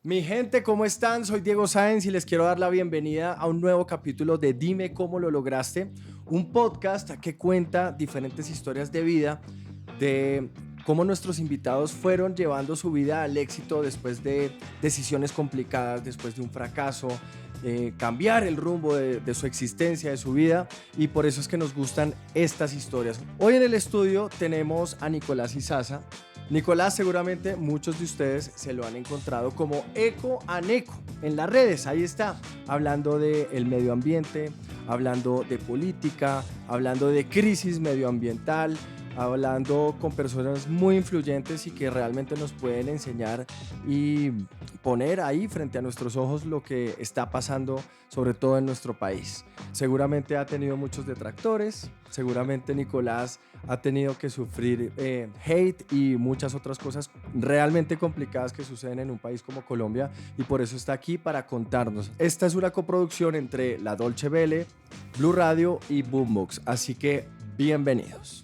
Mi gente, ¿cómo están? Soy Diego Sáenz y les quiero dar la bienvenida a un nuevo capítulo de Dime cómo lo lograste, un podcast que cuenta diferentes historias de vida, de cómo nuestros invitados fueron llevando su vida al éxito después de decisiones complicadas, después de un fracaso, cambiar el rumbo de su existencia, de su vida, y por eso es que nos gustan estas historias. Hoy en el estudio tenemos a Nicolás Izaza. Nicolás, seguramente muchos de ustedes se lo han encontrado como Eco Aneco en las redes. Ahí está, hablando del medio ambiente, hablando de política, hablando de crisis medioambiental, hablando con personas muy influyentes y que realmente nos pueden enseñar y poner ahí frente a nuestros ojos lo que está pasando, sobre todo en nuestro país. Seguramente ha tenido muchos detractores, seguramente Nicolás ha tenido que sufrir hate y muchas otras cosas realmente complicadas que suceden en un país como Colombia, y por eso está aquí para contarnos. Esta es una coproducción entre La Dolce Vele, Blue Radio y Boombox, así que bienvenidos.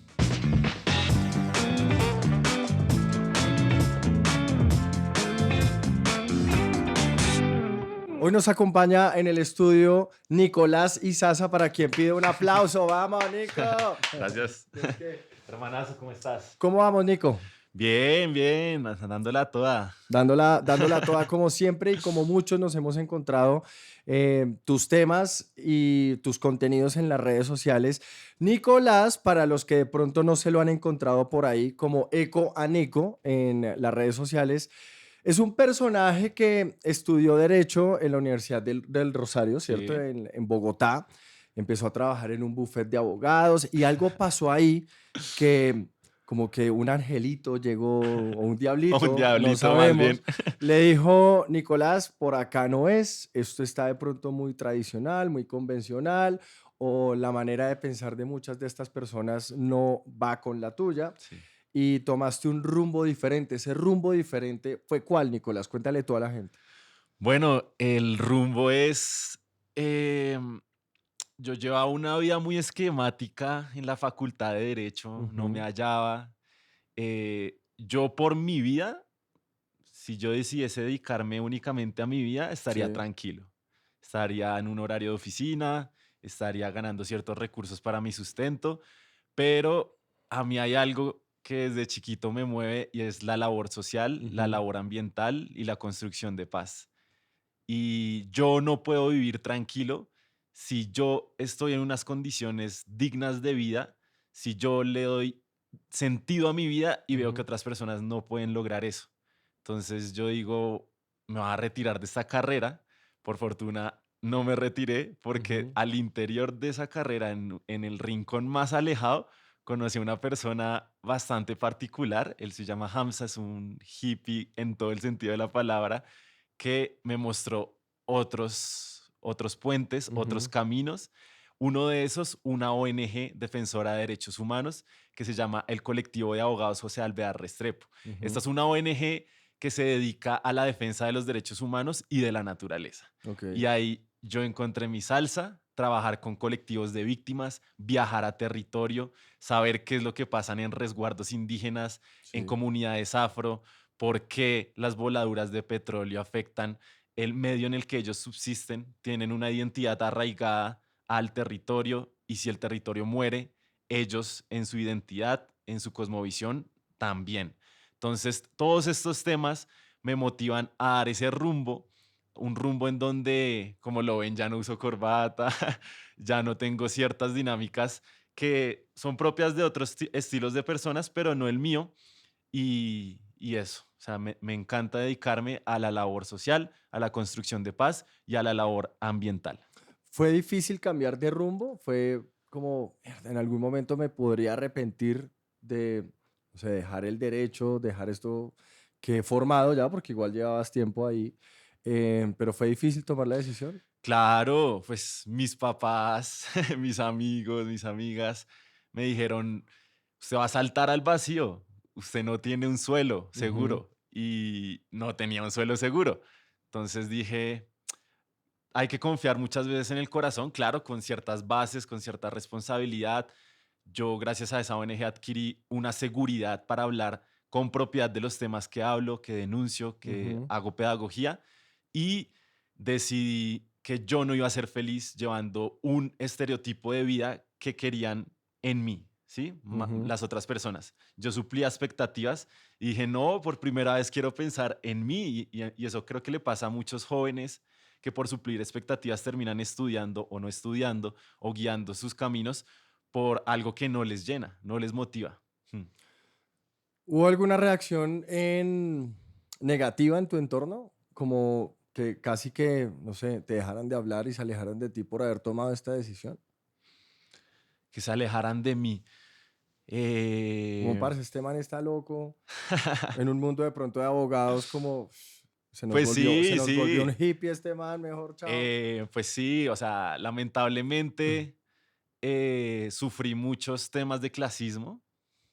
Hoy nos acompaña en el estudio Nicolás Izaza, para quien pide un aplauso. ¡Vamos, Nico! Gracias. Hermanazo, ¿cómo estás? ¿Cómo vamos, Nico? Bien, bien, dándola toda. Dándola toda como siempre, y como muchos nos hemos encontrado tus temas y tus contenidos en las redes sociales. Nicolás, para los que de pronto no se lo han encontrado por ahí, como Eco Aneco en las redes sociales, es un personaje que estudió Derecho en la Universidad del Rosario, ¿cierto? Sí. En Bogotá. Empezó a trabajar en un bufete de abogados y algo pasó ahí que como que un angelito llegó o un Un diablito, no diablito más bien. sabemos, le dijo: Nicolás, por acá no es, esto está de pronto muy tradicional, muy convencional, o la manera de pensar de muchas de estas personas no va con la tuya, Sí. y tomaste un rumbo diferente. Ese rumbo diferente fue ¿cuál, Nicolás? Cuéntale a toda la gente. Bueno, el rumbo es, em, yo llevaba una vida muy esquemática en la facultad de Derecho, no me Ujú. hallaba. Yo por mi vida, si yo decidiese dedicarme únicamente a mi vida, estaría Sí. tranquilo. Estaría en un horario de oficina, estaría ganando ciertos recursos para mi sustento, pero a mí hay algo que desde chiquito me mueve y es la labor social, la Ujú. labor ambiental y la construcción de paz. Y yo no puedo vivir tranquilo si yo estoy en unas condiciones dignas de vida, si yo le doy sentido a mi vida y veo que Ujú. otras personas no pueden lograr eso. Entonces yo digo, me voy a retirar de esta carrera. Por fortuna no me retiré porque Ujú. al interior de esa carrera, en el rincón más alejado, conocí a una persona bastante particular. Él se llama Hamza, es un hippie en todo el sentido de la palabra, que me mostró otros puentes, otros Ujú. caminos. Uno de esos, una ONG defensora de derechos humanos que se llama el Colectivo de Abogados José Alvear Restrepo. Esta Ujú. es una ONG que se dedica a la defensa de los derechos humanos y de la naturaleza. Ok. Y ahí yo encontré mi salsa, trabajar con colectivos de víctimas, viajar a territorio, saber qué es lo que pasa en resguardos indígenas, en Sí. comunidades afro, por qué las voladuras de petróleo afectan el medio en el que ellos subsisten, tienen una identidad arraigada al territorio, y si el territorio muere, ellos en su identidad, en su cosmovisión, también. Entonces, todos estos temas me motivan a dar ese rumbo, un rumbo en donde, como lo ven, ya no uso corbata, ya no tengo ciertas dinámicas que son propias de otros estilos de personas, pero no el mío. Y eso, o sea, me encanta dedicarme a la labor social, a la construcción de paz y a la labor ambiental. ¿Fue difícil cambiar de rumbo? ¿Fue como, "Mierda, en algún momento me podría arrepentir de, o sea, dejar el derecho, dejar esto que he formado ya, porque igual llevabas tiempo ahí, pero fue difícil tomar la decisión"? Claro, pues mis papás, mis amigos, mis amigas me dijeron, usted va a saltar al vacío, usted no tiene un suelo Ujú. seguro, y no tenía un suelo seguro. Entonces dije, hay que confiar muchas veces en el corazón, claro, con ciertas bases, con cierta responsabilidad. Yo, gracias a esa ONG, adquirí una seguridad para hablar con propiedad de los temas que hablo, que denuncio, que Ujú, hago pedagogía, y decidí que yo no iba a ser feliz llevando un estereotipo de vida que querían en mí, ¿sí? ujú. Las otras personas. Yo suplía expectativas y dije, no, por primera vez quiero pensar en mí, y eso creo que le pasa a muchos jóvenes que por suplir expectativas terminan estudiando o no estudiando o guiando sus caminos por algo que no les llena, no les motiva. Hmm. ¿Hubo alguna reacción negativa en tu entorno? Como que casi que, no sé, te dejaran de hablar y se alejaran de ti por haber tomado esta decisión. Que se alejaran de mí. Como, Eh, parce, este man está loco. En un mundo de pronto de abogados, como pues se sí, nos volvió un sí. hippie este man, mejor chao. Pues sí, o sea, lamentablemente sufrí muchos temas de clasismo,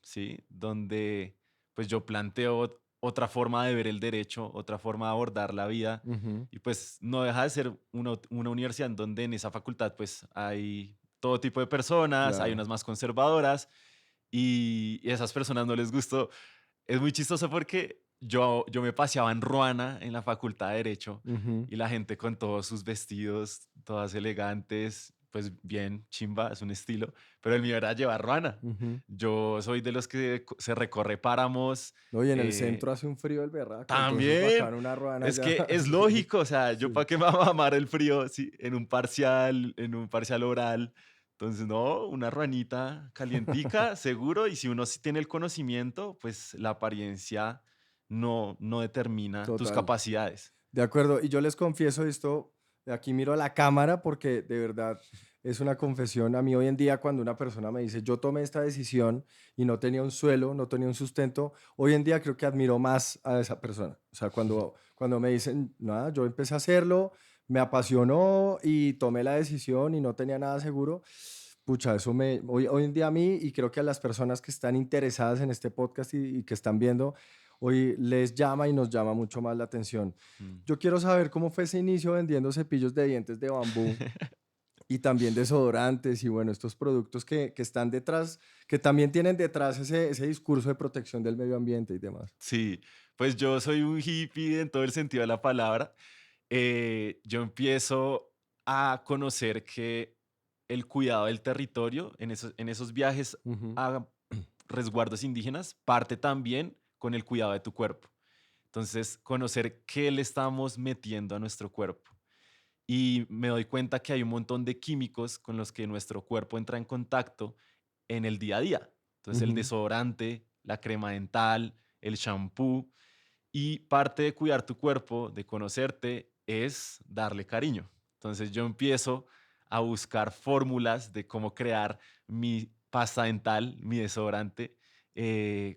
¿sí? Donde pues yo planteo otra forma de ver el derecho, otra forma de abordar la vida, Ujú, y pues no deja de ser una universidad en donde en esa facultad pues hay todo tipo de personas, hay claro. unas más conservadoras, y a esas personas no les gustó. Es muy chistoso porque yo me paseaba en Ruana en la facultad de Derecho, Ujú, y la gente con todos sus vestidos, todas elegantes, pues bien, chimba, es un estilo, pero el mío era llevar Ruana. ujú. Yo soy de los que se recorre páramos. No, y en el eh, centro hace un frío del berraco, entonces También, bacán una ruana es ya. que es Sí, lógico, o sea, yo sí, para qué me va a mamar el frío sí, en un parcial oral. Entonces, no, una ruanita calientica, seguro, y si uno sí tiene el conocimiento, pues la apariencia no determina tus total. capacidades. De acuerdo, y yo les confieso esto, aquí miro a la cámara porque de verdad es una confesión. A mí hoy en día cuando una persona me dice, yo tomé esta decisión y no tenía un suelo, no tenía un sustento, hoy en día creo que admiro más a esa persona. O sea, cuando me dicen, nada, yo empecé a hacerlo, me apasionó y tomé la decisión y no tenía nada seguro, pucha, hoy en día a mí y creo que a las personas que están interesadas en este podcast y que están viendo, hoy les llama y nos llama mucho más la atención. Mm. Yo quiero saber cómo fue ese inicio vendiendo cepillos de dientes de bambú y también desodorantes y bueno, estos productos que están detrás, que también tienen detrás ese discurso de protección del medio ambiente y demás. Sí, pues yo soy un hippie en todo el sentido de la palabra. Yo empiezo a conocer que el cuidado del territorio en esos viajes Ujú, a resguardos indígenas parte también con el cuidado de tu cuerpo. Entonces, conocer qué le estamos metiendo a nuestro cuerpo. Y me doy cuenta que hay un montón de químicos con los que nuestro cuerpo entra en contacto en el día a día. Entonces, el ujú, desodorante, la crema dental, el shampoo. Y parte de cuidar tu cuerpo, de conocerte, es darle cariño. Entonces yo empiezo a buscar fórmulas de cómo crear mi pasta dental, mi desodorante,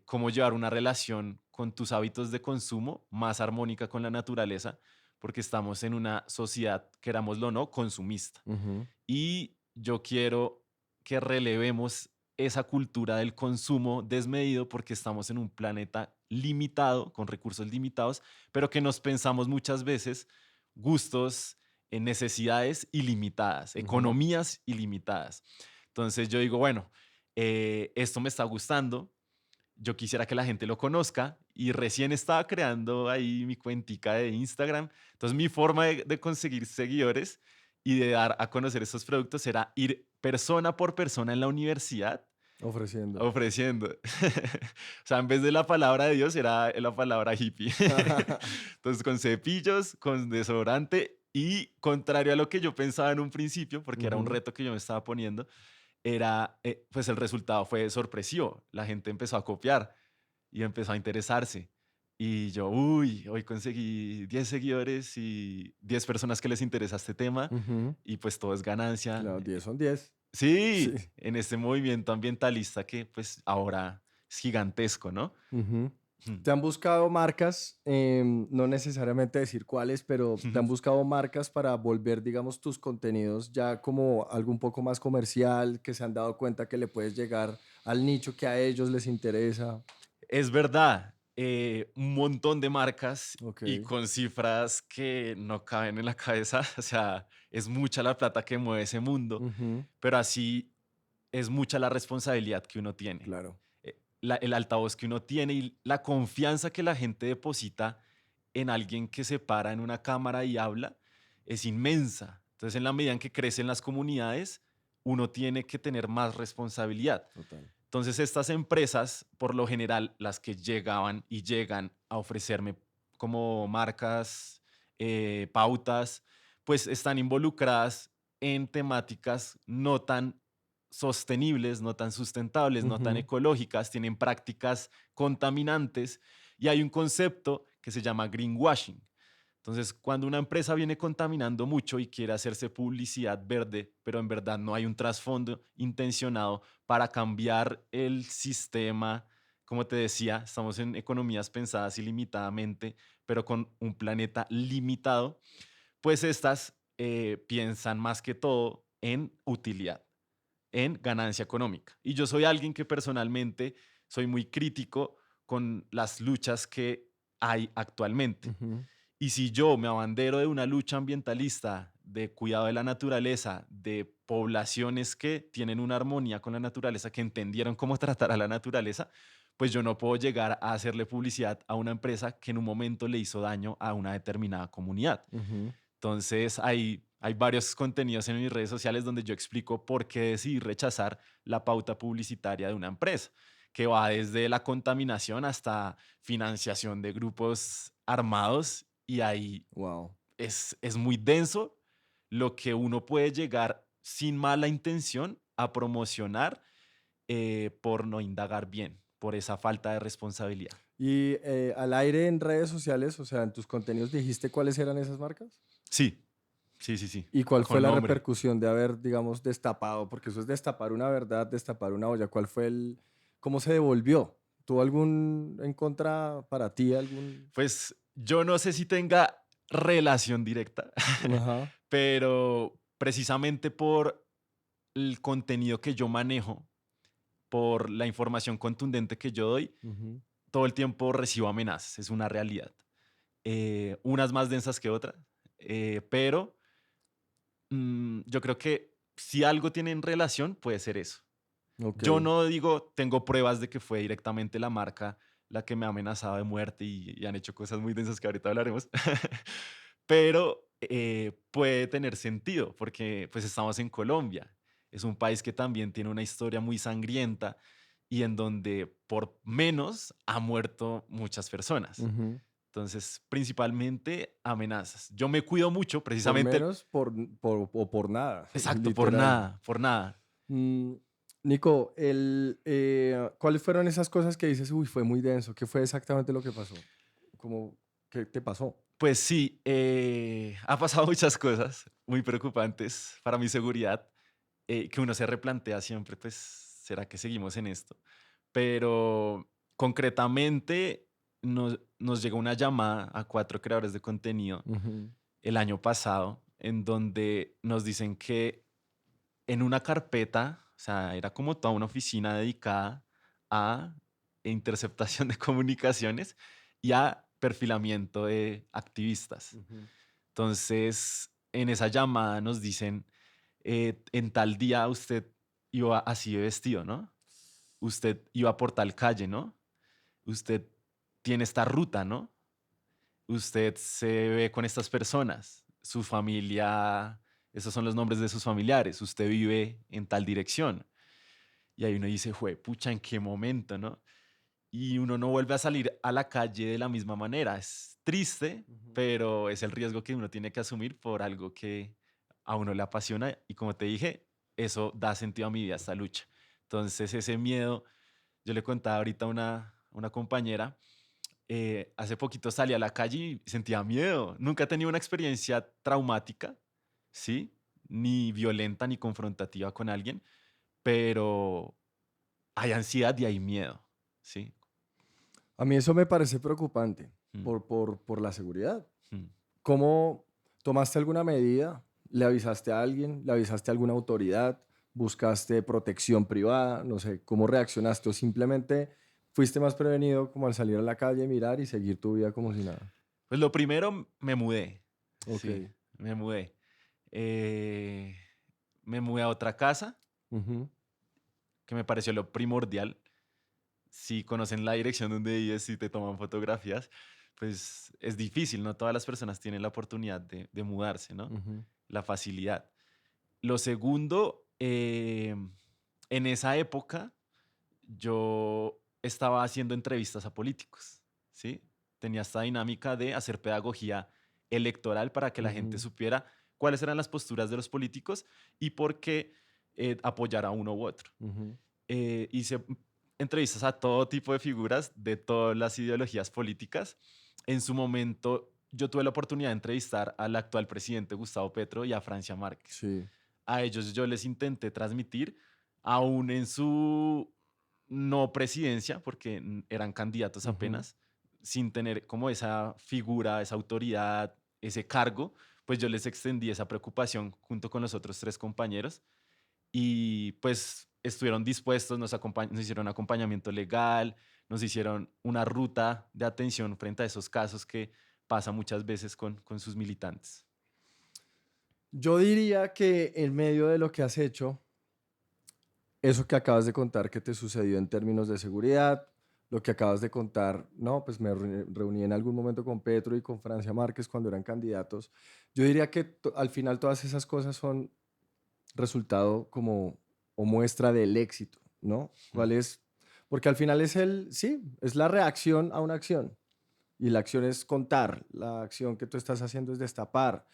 cómo llevar una relación con tus hábitos de consumo más armónica con la naturaleza, porque estamos en una sociedad, querámoslo o no, consumista. ujú. Y yo quiero que relevemos esa cultura del consumo desmedido porque estamos en un planeta limitado, con recursos limitados, pero que nos pensamos muchas veces gustos, en necesidades ilimitadas, Ujú, economías ilimitadas. Entonces yo digo, bueno, esto me está gustando, yo quisiera que la gente lo conozca, y recién estaba creando ahí mi cuentica de Instagram. Entonces mi forma de conseguir seguidores y de dar a conocer estos productos era ir persona por persona en la universidad ofreciendo. ofreciendo. O sea, en vez de la palabra de Dios era la palabra hippie. Entonces con cepillos, con desodorante, y contrario a lo que yo pensaba en un principio, porque era un Ujú. reto que yo me estaba poniendo, pues el resultado fue sorpresivo. La gente empezó a copiar y empezó a interesarse. Y yo, uy, hoy conseguí 10 seguidores y 10 personas que les interesa este tema, Ujú. y pues todo es ganancia. Claro, 10 son 10. Sí. Sí, en este movimiento ambientalista que pues ahora es gigantesco, ¿no? Ujú. Mm. ¿Te han buscado marcas, no necesariamente decir cuáles, pero te han buscado marcas para volver, digamos, tus contenidos ya como algo un poco más comercial, que se han dado cuenta que le puedes llegar al nicho que a ellos les interesa? Es verdad, un montón de marcas Ok. y con cifras que no caben en la cabeza. O sea, es mucha la plata que mueve ese mundo, Ujú, pero así es mucha la responsabilidad que uno tiene. claro. el altavoz que uno tiene y la confianza que la gente deposita en alguien que se para en una cámara y habla es inmensa. Entonces, en la medida en que crecen las comunidades, uno tiene que tener más responsabilidad. Total. Entonces, estas empresas, por lo general, las que llegaban y llegan a ofrecerme como marcas, pautas, pues están involucradas en temáticas no tan sostenibles, no tan sustentables, no tan Ujú. ecológicas, tienen prácticas contaminantes y hay un concepto que se llama greenwashing. Entonces, cuando una empresa viene contaminando mucho y quiere hacerse publicidad verde, pero en verdad no hay un trasfondo intencionado para cambiar el sistema, como te decía, estamos en economías pensadas ilimitadamente, pero con un planeta limitado, pues estas piensan más que todo en utilidad, en ganancia económica. Y yo soy alguien que personalmente soy muy crítico con las luchas que hay actualmente. Ujú. Y si yo me abandero de una lucha ambientalista, de cuidado de la naturaleza, de poblaciones que tienen una armonía con la naturaleza, que entendieron cómo tratar a la naturaleza, pues yo no puedo llegar a hacerle publicidad a una empresa que en un momento le hizo daño a una determinada comunidad. Ujú. Entonces, hay varios contenidos en mis redes sociales donde yo explico por qué decidí rechazar la pauta publicitaria de una empresa, que va desde la contaminación hasta financiación de grupos armados y ahí Wow. es muy denso lo que uno puede llegar sin mala intención a promocionar por no indagar bien, por esa falta de responsabilidad. Y al aire en redes sociales, o sea, en tus contenidos, ¿dijiste cuáles eran esas marcas? Sí, sí, sí, sí, ¿Y cuál fue con la nombre. repercusión de haber, digamos, destapado? Porque eso es destapar una verdad, destapar una olla. ¿Cuál fue cómo se devolvió? ¿Tuvo algún en contra para ti, algún? Pues yo no sé si tenga relación directa, Ajá. pero precisamente por el contenido que yo manejo, por la información contundente que yo doy, Ujú. todo el tiempo recibo amenazas, es una realidad. Unas más densas que otras, pero yo creo que si algo tiene en relación, puede ser eso. Ok. Yo no digo, tengo pruebas de que fue directamente la marca la que me ha amenazado de muerte y han hecho cosas muy densas que ahorita hablaremos, pero puede tener sentido porque pues estamos en Colombia. Es un país que también tiene una historia muy sangrienta y en donde por menos ha muerto muchas personas. Ujú. Entonces, principalmente amenazas. Yo me cuido mucho, Por precisamente, menos, o por nada, exacto, por literal. nada, por nada. Mm, Nico, ¿cuáles fueron esas cosas que dices, uy, fue muy denso? ¿Qué fue exactamente lo que pasó? ¿Cómo, qué te pasó? Pues sí, ha pasado muchas cosas muy preocupantes para mi seguridad, que uno se replantea siempre, pues, ¿será que seguimos en esto? Pero concretamente nos llegó una llamada a 4 creadores de contenido Ujú. el año pasado, en donde nos dicen que en una carpeta, o sea, era como toda una oficina dedicada a interceptación de comunicaciones y a perfilamiento de activistas. Ujú. Entonces, en esa llamada nos dicen, en tal día usted iba así de vestido, ¿no? Usted iba por tal calle, ¿no? Usted tiene esta ruta, ¿no? Usted se ve con estas personas, su familia, esos son los nombres de sus familiares, usted vive en tal dirección. Y ahí uno dice, jue, pucha, ¿en qué momento, no? Y uno no vuelve a salir a la calle de la misma manera. Es triste, Ujú. pero es el riesgo que uno tiene que asumir por algo que a uno le apasiona. Y como te dije, eso da sentido a mi vida, esta lucha. Entonces, ese miedo, yo le contaba ahorita a una compañera, hace poquito salí a la calle y sentía miedo. Nunca he tenido una experiencia traumática, ¿sí? Ni violenta ni confrontativa con alguien, pero hay ansiedad y hay miedo, ¿sí? A mí eso me parece preocupante Mm, por la seguridad. mm. ¿Cómo tomaste alguna medida? ¿Le avisaste a alguien? ¿Le avisaste a alguna autoridad? ¿Buscaste protección privada? No sé, ¿cómo reaccionaste? ¿O simplemente fuiste más prevenido como al salir a la calle, mirar y seguir tu vida como si nada? Pues lo primero, me mudé, Ok. sí, me mudé. Eh, Me mudé a otra casa, Ujú. que me pareció lo primordial. si conocen la dirección donde vives, si te toman fotografías, pues es difícil, no todas las personas tienen la oportunidad de mudarse, ¿no? Ujú. La facilidad. Lo segundo, en esa época yo estaba haciendo entrevistas a políticos, ¿sí? Tenía esta dinámica de hacer pedagogía electoral para que la gente Ujú. supiera cuáles eran las posturas de los políticos y por qué apoyar a uno u otro. Ujú. Hice entrevistas a todo tipo de figuras de todas las ideologías políticas. En su momento, yo tuve la oportunidad de entrevistar al actual presidente Gustavo Petro y a Francia Márquez. Sí. A ellos yo les intenté transmitir, aún en su no presidencia, porque eran candidatos Ujú. apenas, sin tener como esa figura, esa autoridad, ese cargo, pues yo les extendí esa preocupación junto con los otros tres compañeros y pues estuvieron dispuestos, nos hicieron acompañamiento legal, nos hicieron una ruta de atención frente a esos casos que pasa muchas veces con sus militantes. Yo diría que en medio de lo que has hecho, eso que acabas de contar que te sucedió en términos de seguridad, lo que acabas de contar, no, pues me reuní en algún momento con Petro y con Francia Márquez cuando eran candidatos. Yo diría que al final todas esas cosas son resultado como o muestra del éxito, ¿no? Mm. ¿Cuál es? Porque al final es sí, es la reacción a una acción. Y la acción es contar, la acción que tú estás haciendo es destapar,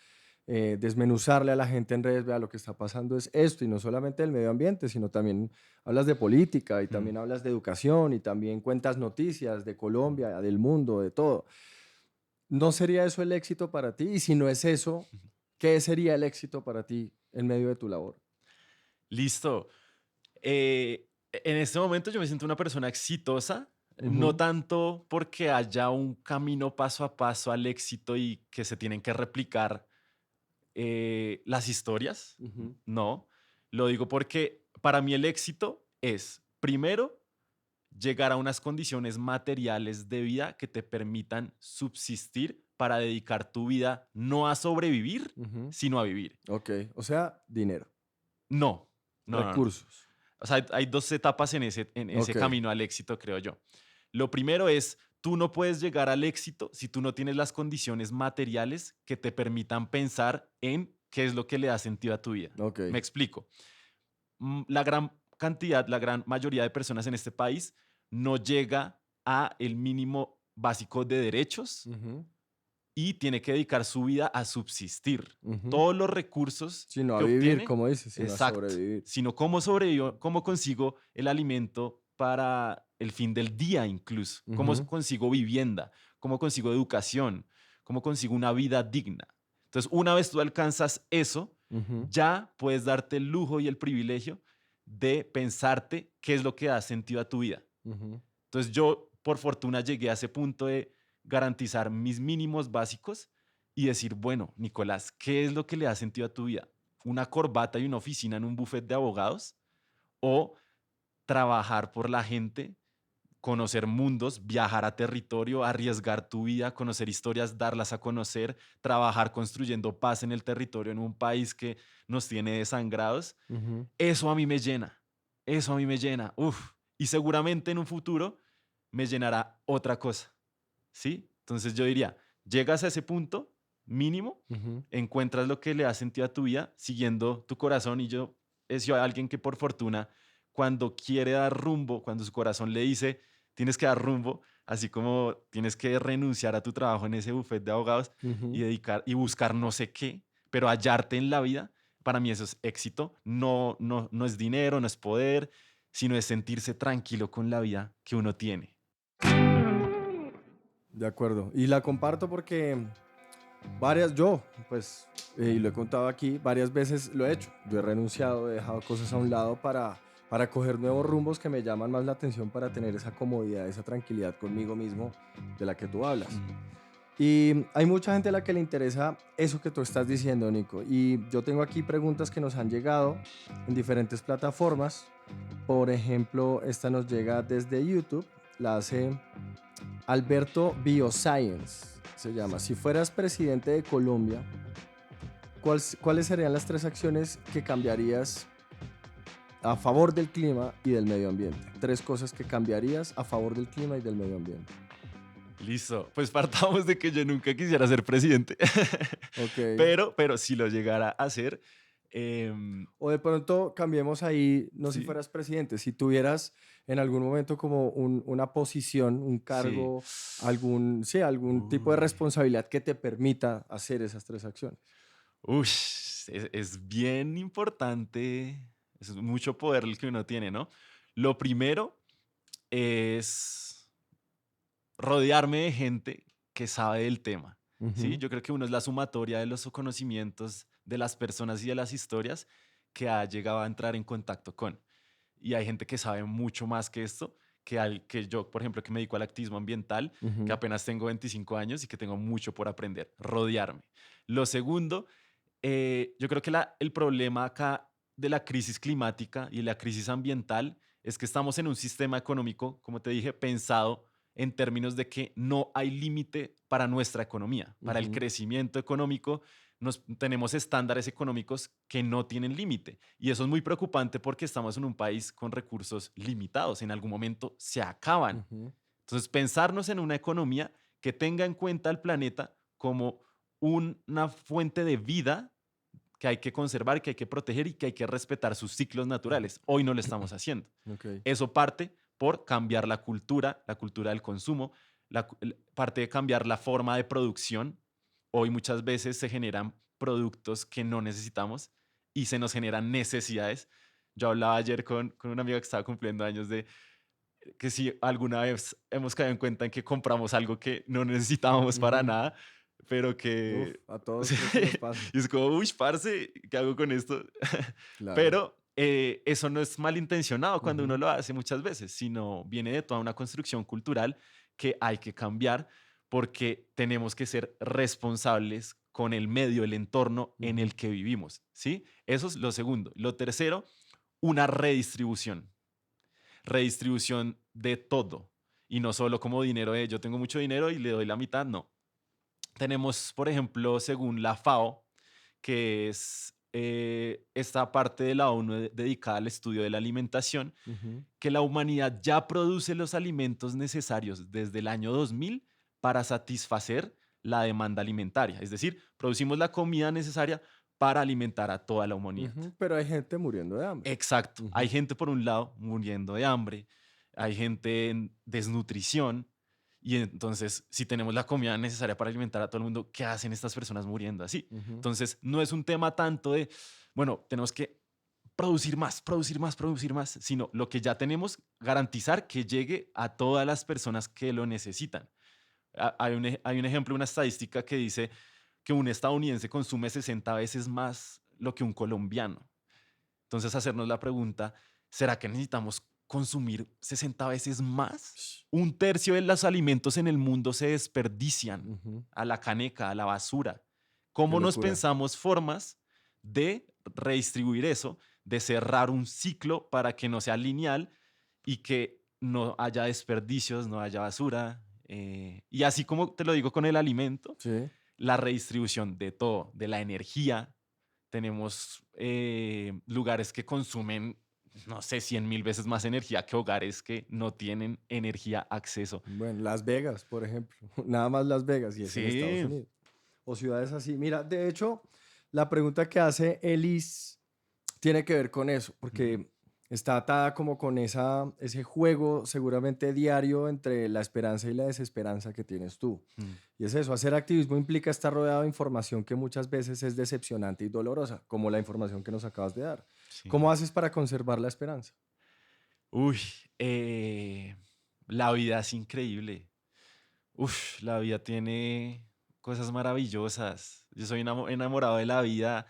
desmenuzarle a la gente en redes, vea, lo que está pasando es esto, y no solamente del medio ambiente, sino también hablas de política, y Mm. también hablas de educación, y también cuentas noticias de Colombia, del mundo, de todo. ¿No sería eso el éxito para ti? Y si no es eso, ¿qué sería el éxito para ti en medio de tu labor? Listo. En este momento yo me siento una persona exitosa, no Ujú. tanto porque haya un camino paso a paso al éxito y que se tienen que replicar las historias, Ujú. no. Lo digo porque para mí el éxito es, primero, llegar a unas condiciones materiales de vida que te permitan subsistir para dedicar tu vida no a sobrevivir, Ujú. sino a vivir. Ok, o sea, dinero, No, no, no, no. recursos. O sea, hay dos etapas en ese Ok. camino al éxito, creo yo. Lo primero es, tú no puedes llegar al éxito si tú no tienes las condiciones materiales que te permitan pensar en qué es lo que le da sentido a tu vida. Ok. Me explico. La gran cantidad, la gran mayoría de personas en este país no llega a el mínimo básico de derechos Ujú. y tiene que dedicar su vida a subsistir. Ujú. Todos los recursos Sino a que vivir, obtiene, como dices, sino a exacto, sobrevivir. sino cómo sobrevivo, cómo consigo el alimento para el fin del día incluso, cómo Ujú. consigo vivienda, cómo consigo educación, cómo consigo una vida digna. Entonces, una vez tú alcanzas eso, Ujú. ya puedes darte el lujo y el privilegio de pensarte qué es lo que da sentido a tu vida. Ujú. Entonces yo, por fortuna, llegué a ese punto de garantizar mis mínimos básicos y decir, bueno, Nicolás, ¿qué es lo que le da sentido a tu vida? ¿Una corbata y una oficina en un buffet de abogados? ¿O trabajar por la gente, conocer mundos, viajar a territorio, arriesgar tu vida, conocer historias, darlas a conocer, trabajar construyendo paz en el territorio en un país que nos tiene desangrados? Ujú. Eso a mí me llena. Eso a mí me llena. Uf. Y seguramente en un futuro me llenará otra cosa. ¿Sí? Entonces yo diría, llegas a ese punto mínimo, Ujú. encuentras lo que le da sentido a tu vida siguiendo tu corazón y yo he sido alguien que por fortuna cuando quiere dar rumbo, cuando su corazón le dice, tienes que dar rumbo, así como tienes que renunciar a tu trabajo en ese buffet de abogados y Ujú. dedicar y buscar no sé qué, pero hallarte en la vida, para mí eso es éxito, no es dinero, no es poder, sino es sentirse tranquilo con la vida que uno tiene. De acuerdo. Y la comparto porque yo, pues, y lo he contado aquí, varias veces lo he hecho. Yo he renunciado, he dejado cosas a un lado para coger nuevos rumbos que me llaman más la atención, para tener esa comodidad, esa tranquilidad conmigo mismo de la que tú hablas. Ujú. Y hay mucha gente a la que le interesa eso que tú estás diciendo, Nico. Y yo tengo aquí preguntas que nos han llegado en diferentes plataformas. Por ejemplo, esta nos llega desde YouTube. La hace Alberto Bioscience. Se llama. Si fueras presidente de Colombia, ¿cuáles serían las 3 acciones que cambiarías a favor del clima y del medio ambiente. 3 cosas que cambiarías a favor del clima y del medio ambiente. Listo. Pues partamos de que yo nunca quisiera ser presidente. Ok. Pero si lo llegara a hacer, O de pronto cambiemos ahí, no si sí, fueras presidente, si tuvieras en algún momento como una posición, un sí. cargo, algún tipo de Uy. responsabilidad que te permita hacer esas 3 acciones. Uy, es bien importante, es mucho poder el que uno tiene, ¿no? Lo primero es rodearme de gente que sabe del tema, ¿sí? Ujú, Yo creo que uno es la sumatoria de los conocimientos de las personas y de las historias que ha llegado a entrar en contacto con. Y hay gente que sabe mucho más que esto, que yo, por ejemplo, que me dedico al activismo ambiental, que ujú, apenas tengo 25 años y que tengo mucho por aprender, rodearme. Lo segundo, yo creo que el problema acá de la crisis climática y la crisis ambiental es que estamos en un sistema económico, como te dije, pensado en términos de que no hay límite para nuestra economía, para el ujú, crecimiento económico. Tenemos estándares económicos que no tienen límite. Y eso es muy preocupante porque estamos en un país con recursos limitados. En algún momento se acaban. ujú, Entonces, pensarnos en una economía que tenga en cuenta al planeta como una fuente de vida que hay que conservar, que hay que proteger y que hay que respetar sus ciclos naturales. Hoy no lo estamos haciendo. ok. Eso parte por cambiar la cultura del consumo, parte de cambiar la forma de producción. Hoy muchas veces se generan productos que no necesitamos y se nos generan necesidades. Yo hablaba ayer con una amiga que estaba cumpliendo años de que si alguna vez hemos caído en cuenta en que compramos algo que no necesitábamos para Ujú. nada, pero Uf, que a todos sí, creo que nos pasa. y es como, uy, parce, ¿qué hago con esto? Claro. Pero eso no es malintencionado cuando uno Ujú, lo hace muchas veces, sino viene de toda una construcción cultural que hay que cambiar porque tenemos que ser responsables con el medio, el entorno en ujú, el que vivimos, ¿sí? Eso es lo segundo. Lo tercero, una redistribución. Redistribución de todo. Y no solo como dinero de yo tengo mucho dinero y le doy la mitad, no. Tenemos, por ejemplo, según la FAO, que es esta parte de la ONU dedicada al estudio de la alimentación, ujú, que la humanidad ya produce los alimentos necesarios desde el año 2000 para satisfacer la demanda alimentaria. Es decir, producimos la comida necesaria para alimentar a toda la humanidad. ujú, pero hay gente muriendo de hambre. Exacto. Hay Ujú, gente, por un lado, muriendo de hambre, hay gente en desnutrición, y entonces, si tenemos la comida necesaria para alimentar a todo el mundo, ¿qué hacen estas personas muriendo así? ujú, Entonces, no es un tema tanto de, bueno, tenemos que producir más, producir más, producir más, sino lo que ya tenemos, garantizar que llegue a todas las personas que lo necesitan. Hay un ejemplo, una estadística que dice que un estadounidense consume 60 veces más lo que un colombiano. Entonces, hacernos la pregunta, ¿será que necesitamos consumir 60 veces más? sh, Un tercio de los alimentos en el mundo se desperdician ujú, a la caneca, a la basura. qué ¿Cómo nos locura. pensamos formas de redistribuir eso, de cerrar un ciclo para que no sea lineal y que no haya desperdicios, no haya basura? Y así como te lo digo con el alimento, Sí. la redistribución de todo, de la energía. Tenemos lugares que consumen, no sé, 100.000 veces más energía que hogares que no tienen energía acceso. Bueno, Las Vegas, por ejemplo. Nada más Las Vegas y es en Estados Sí. Unidos. O ciudades así. Mira, de hecho, la pregunta que hace Ellis tiene que ver con eso, Ujú, porque está atada como con ese juego seguramente diario entre la esperanza y la desesperanza que tienes tú. mm, Y es eso, hacer activismo implica estar rodeado de información que muchas veces es decepcionante y dolorosa, como la información que nos acabas de dar. ¿Cómo sí. haces para conservar la esperanza? Uy, la vida es increíble. Uf, la vida tiene cosas maravillosas. Yo soy enamorado de la vida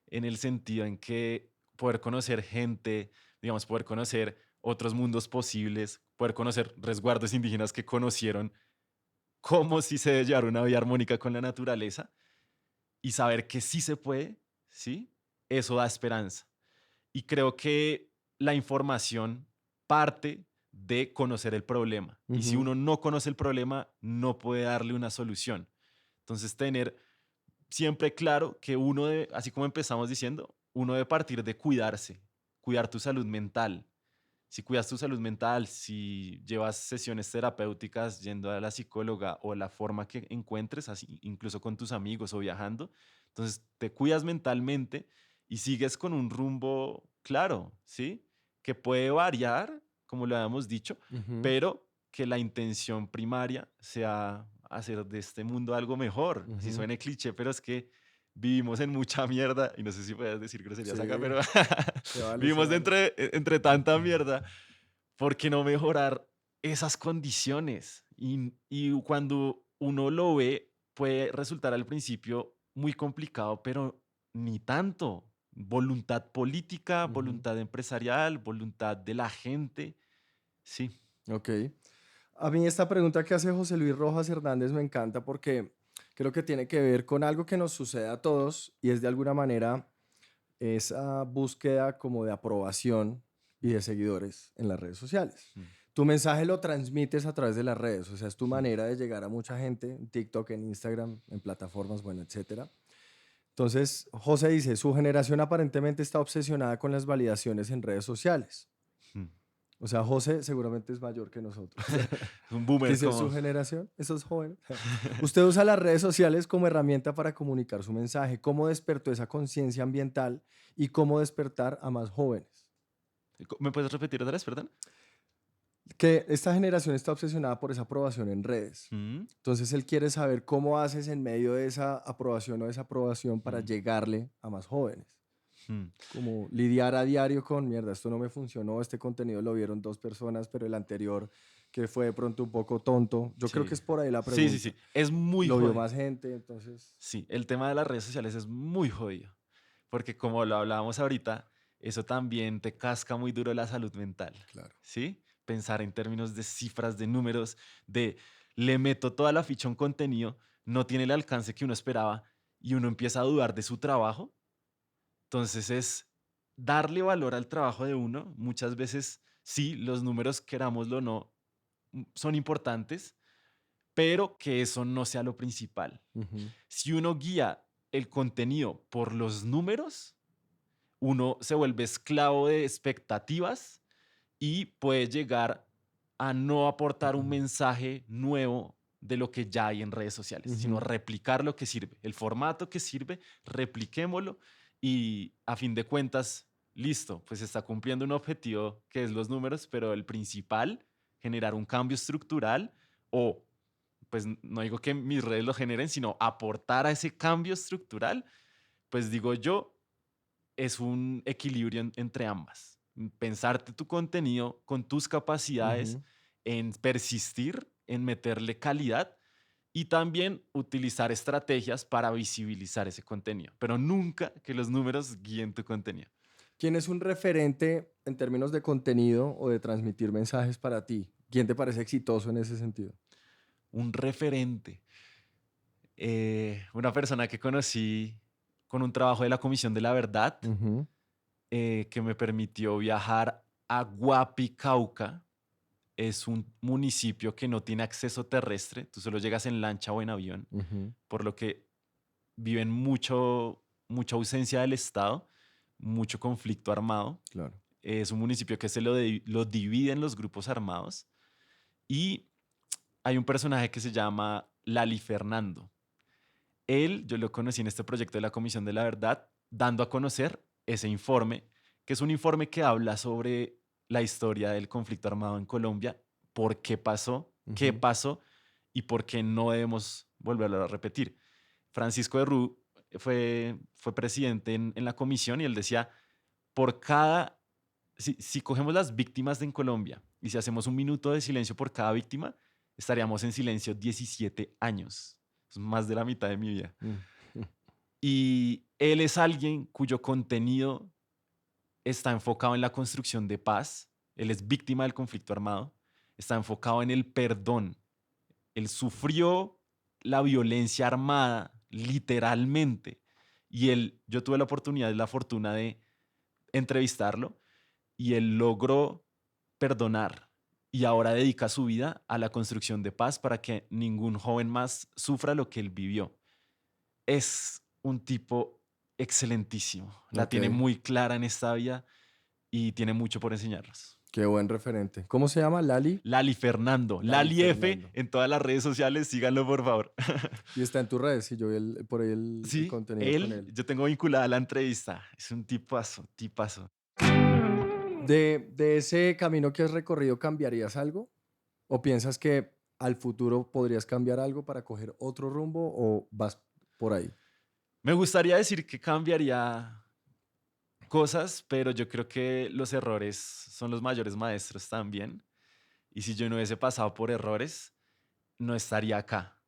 en el sentido en que poder conocer gente, digamos, poder conocer otros mundos posibles, poder conocer resguardos indígenas que conocieron cómo sí se debe llevar una vida armónica con la naturaleza y saber que sí se puede, ¿sí? Eso da esperanza. Y creo que la información parte de conocer el problema. Y si Ujú, uno no conoce el problema, no puede darle una solución. Entonces, tener siempre claro que uno debe, así como empezamos diciendo, uno debe partir de cuidarse. cuidar tu salud mental. Si cuidas tu salud mental, si llevas sesiones terapéuticas yendo a la psicóloga o la forma que encuentres, así, incluso con tus amigos o viajando, entonces te cuidas mentalmente y sigues con un rumbo claro, ¿sí? Que puede variar, como lo habíamos dicho, Ujú, pero que la intención primaria sea hacer de este mundo algo mejor. Así ujú. suene cliché, pero es que vivimos en mucha mierda, y no sé si puedes decir groserías acá, Sí, pero se vale, se vivimos vale. entre tanta mierda. ¿Por qué no mejorar esas condiciones? Y cuando uno lo ve, puede resultar al principio muy complicado, pero ni tanto. Voluntad política, Ujú. voluntad empresarial, voluntad de la gente. Sí. Ok. A mí esta pregunta que hace José Luis Rojas Hernández me encanta porque creo que tiene que ver con algo que nos sucede a todos y es de alguna manera esa búsqueda como de aprobación y de seguidores en las redes sociales. Mm, Tu mensaje lo transmites a través de las redes, o sea, es tu mm, manera de llegar a mucha gente, en TikTok, en Instagram, en plataformas, bueno, etcétera. Entonces, José dice, su generación aparentemente está obsesionada con las validaciones en redes sociales. mm. O sea, José seguramente es mayor que nosotros. Es un boomer Dice como... su generación, esos jóvenes. Usted usa las redes sociales como herramienta para comunicar su mensaje. ¿Cómo despertó esa conciencia ambiental y cómo despertar a más jóvenes? ¿Me puedes repetir otra vez, perdón? Que esta generación está obsesionada por esa aprobación en redes. Mm, Entonces él quiere saber cómo haces en medio de esa aprobación o desaprobación para mm, llegarle a más jóvenes. mm. Como lidiar a diario con, mierda, esto no me funcionó, este contenido lo vieron 2 personas, pero el anterior, que fue de pronto un poco tonto. Yo creo Sí. que es por ahí la Sí, sí, pregunta. sí. Es muy Lo vio jodido. más gente, entonces... Sí, el tema de las redes sociales es muy jodido, porque como lo hablábamos ahorita, eso también te casca muy duro la salud mental, Claro. ¿sí? Pensar en términos de cifras, de números, de le meto toda la ficha a un contenido, no tiene el alcance que uno esperaba y uno empieza a dudar de su trabajo. Entonces es darle valor al trabajo de uno. Muchas veces, sí, los números, querámoslo o no, son importantes, pero que eso no sea lo principal. Ujú, Si uno guía el contenido por los números, uno se vuelve esclavo de expectativas y puede llegar a no aportar un mensaje nuevo de lo que ya hay en redes sociales, sino ujú. replicar lo que sirve, el formato que sirve, repliquémoslo y a fin de cuentas, listo, pues está cumpliendo un objetivo que es los números, pero el principal, generar un cambio estructural o pues no digo que mis redes lo generen, sino aportar a ese cambio estructural, pues digo yo, es un equilibrio entre ambas. Pensarte tu contenido con tus capacidades, Ujú. en persistir, en meterle calidad y también utilizar estrategias para visibilizar ese contenido, pero nunca que los números guíen tu contenido. ¿Quién es un referente en términos de contenido o de transmitir mensajes para ti? ¿Quién te parece exitoso en ese sentido? Un referente, una persona que conocí con un trabajo de la Comisión de la Verdad, Ujú, que me permitió viajar a Guapi, Cauca. Es un municipio que no tiene acceso terrestre, tú solo llegas en lancha o en avión, ujú, por lo que viven mucha ausencia del Estado, mucho conflicto armado. claro. Es un municipio que lo divide en los grupos armados y hay un personaje que se llama Lali Fernando. Él, yo lo conocí en este proyecto de la Comisión de la Verdad, dando a conocer ese informe, que es un informe que habla sobre la historia del conflicto armado en Colombia, por qué Ujú, pasó y por qué no debemos volverlo a repetir. Francisco de Rú fue presidente en la comisión y él decía, por cada, si cogemos las víctimas en Colombia y si hacemos un minuto de silencio por cada víctima, estaríamos en silencio 17 años. Es más de la mitad de mi vida. mm, Y él es alguien cuyo contenido está enfocado en la construcción de paz. Él es víctima del conflicto armado. Está enfocado en el perdón. Él sufrió la violencia armada literalmente. Y yo tuve la oportunidad y la fortuna de entrevistarlo y él logró perdonar y ahora dedica su vida a la construcción de paz para que ningún joven más sufra lo que él vivió. Es un tipo excelentísimo, la ok. tiene muy clara en esta vida y tiene mucho por enseñarnos. Qué buen referente. ¿Cómo se llama? Lali. Lali Fernando, Lali Lali F Fernando. en todas las redes sociales, síganlo por favor. Y está en tus redes, y yo vi por ahí el Sí, contenido con él. yo tengo vinculada la entrevista, es un tipazo, tipazo. De ese camino que has recorrido, ¿cambiarías algo? ¿O piensas que al futuro podrías cambiar algo para coger otro rumbo o vas por ahí? Me gustaría decir que cambiaría cosas, pero yo creo que los errores son los mayores maestros también. Y si yo no hubiese pasado por errores, no estaría acá.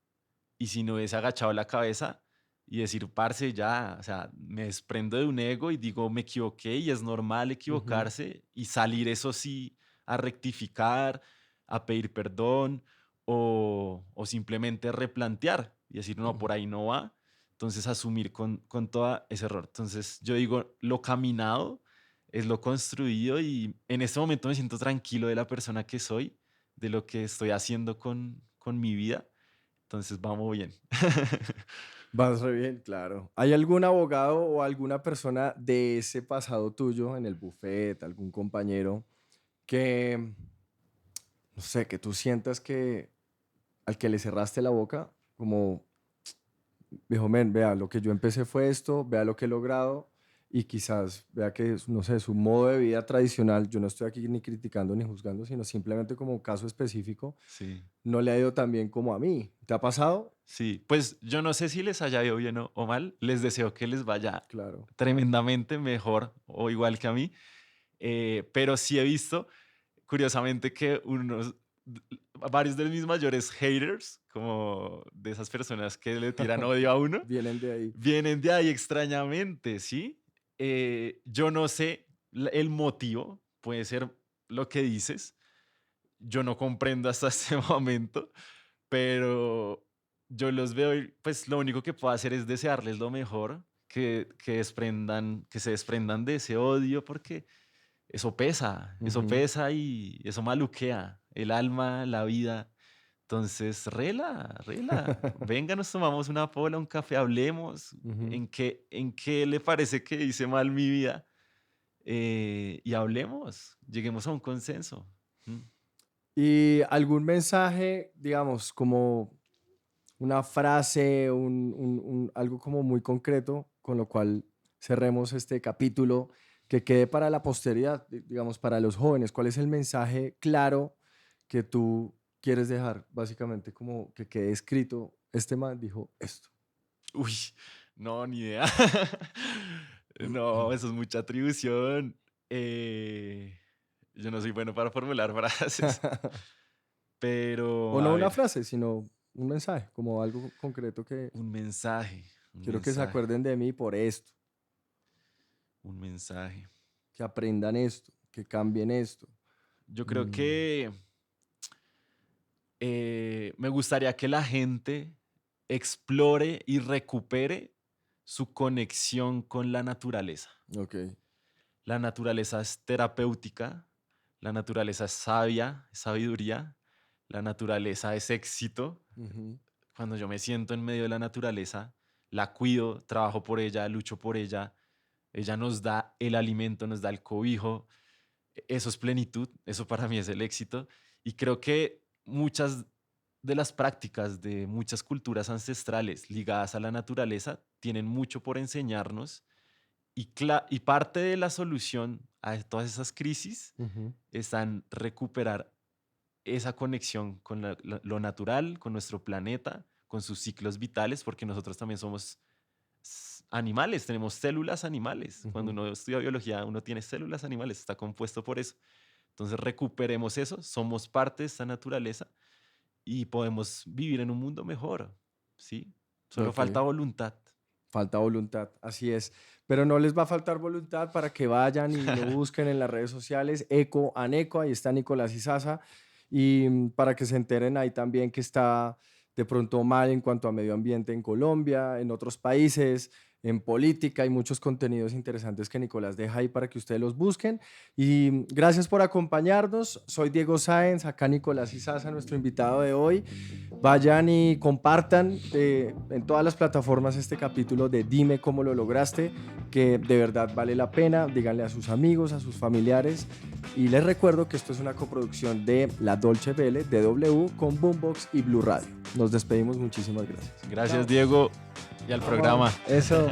Y si no hubiese agachado la cabeza y decir, parce, ya, o sea, me desprendo de un ego y digo, me equivoqué y es normal Ujú, equivocarse y salir, eso sí, a rectificar, a pedir perdón o simplemente replantear y decir, no, ujú. por ahí no va. Entonces, asumir con todo ese error. Entonces, yo digo, lo caminado es lo construido y en este momento me siento tranquilo de la persona que soy, de lo que estoy haciendo con mi vida. Entonces vamos bien. Vas re bien, claro. ¿Hay algún abogado o alguna persona de ese pasado tuyo en el buffet, algún compañero que, no sé, que tú sientas que al que le cerraste la boca, como dijo, men, vea, lo que yo empecé fue esto, vea lo que he logrado y quizás vea que, no sé, su modo de vida tradicional, yo no estoy aquí ni criticando ni juzgando, sino simplemente como un caso específico, Sí, no le ha ido tan bien como a mí. ¿Te ha pasado? sí. Pues yo no sé si les haya ido bien o mal. Les deseo que les vaya Claro. tremendamente mejor o igual que a mí. Pero sí he visto, curiosamente, que varios de mis mayores haters, como de esas personas que le tiran odio a uno, Vienen de ahí. vienen de ahí extrañamente, ¿sí? Yo no sé el motivo, puede ser lo que dices. Yo no comprendo hasta este momento, pero yo los veo y pues lo único que puedo hacer es desearles lo mejor, que se desprendan de ese odio, porque eso Ujú, pesa y eso maluquea el alma, la vida. Entonces, rela, venga, nos tomamos una pola, un café, hablemos, ujú. en qué le parece que hice mal mi vida. Y hablemos, lleguemos a un consenso. Mm. ¿Y algún mensaje, digamos, como una frase, algo como muy concreto, con lo cual cerremos este capítulo, que quede para la posteridad, digamos, para los jóvenes? ¿Cuál es el mensaje claro que tú quieres dejar? Básicamente, como que quede escrito, este man dijo esto. Uy, no, ni idea. No, eso es mucha atribución. Eh, yo no soy bueno para formular frases, O pero no a una ver, frase, sino un mensaje, como algo concreto que un mensaje, un quiero que se mensaje, acuerden de mí por esto, un mensaje. que aprendan esto, que cambien esto. Yo creo Mm, que me gustaría que la gente explore y recupere su conexión con la naturaleza. ok. La naturaleza es terapéutica, la naturaleza es sabia, es sabiduría, la naturaleza es éxito. Ujú, Cuando yo me siento en medio de la naturaleza, la cuido, trabajo por ella, lucho por ella nos da el alimento, nos da el cobijo, eso es plenitud, eso para mí es el éxito. Y creo que muchas de las prácticas de muchas culturas ancestrales ligadas a la naturaleza tienen mucho por enseñarnos y parte de la solución a todas esas crisis ujú. está en recuperar esa conexión con lo natural, con nuestro planeta, con sus ciclos vitales, porque nosotros también somos animales, tenemos células animales. Cuando Ujú. uno estudia biología, uno tiene células animales, está compuesto por eso. Entonces recuperemos eso, somos parte de esta naturaleza y podemos vivir en un mundo mejor, ¿sí? Solo Ok, falta voluntad. falta voluntad, así es. Pero no les va a faltar voluntad para que vayan y lo busquen en las redes sociales, Eco Aneco, ahí está Nicolás Izaza, y para que se enteren ahí también que está de pronto mal en cuanto a medio ambiente en Colombia, en otros países, en política y muchos contenidos interesantes que Nicolás deja ahí para que ustedes los busquen. Y gracias por acompañarnos. Soy Diego Sáenz, acá Nicolás Izaza, nuestro invitado de hoy. Vayan y compartan en todas las plataformas este capítulo de Dime cómo lo lograste, que de verdad vale la pena. Díganle a sus amigos, a sus familiares. Y les recuerdo que esto es una coproducción de La Dolce Vele, DW, con Boombox y Blue Radio. Nos despedimos, muchísimas gracias. Gracias, Diego, y al programa. Eso.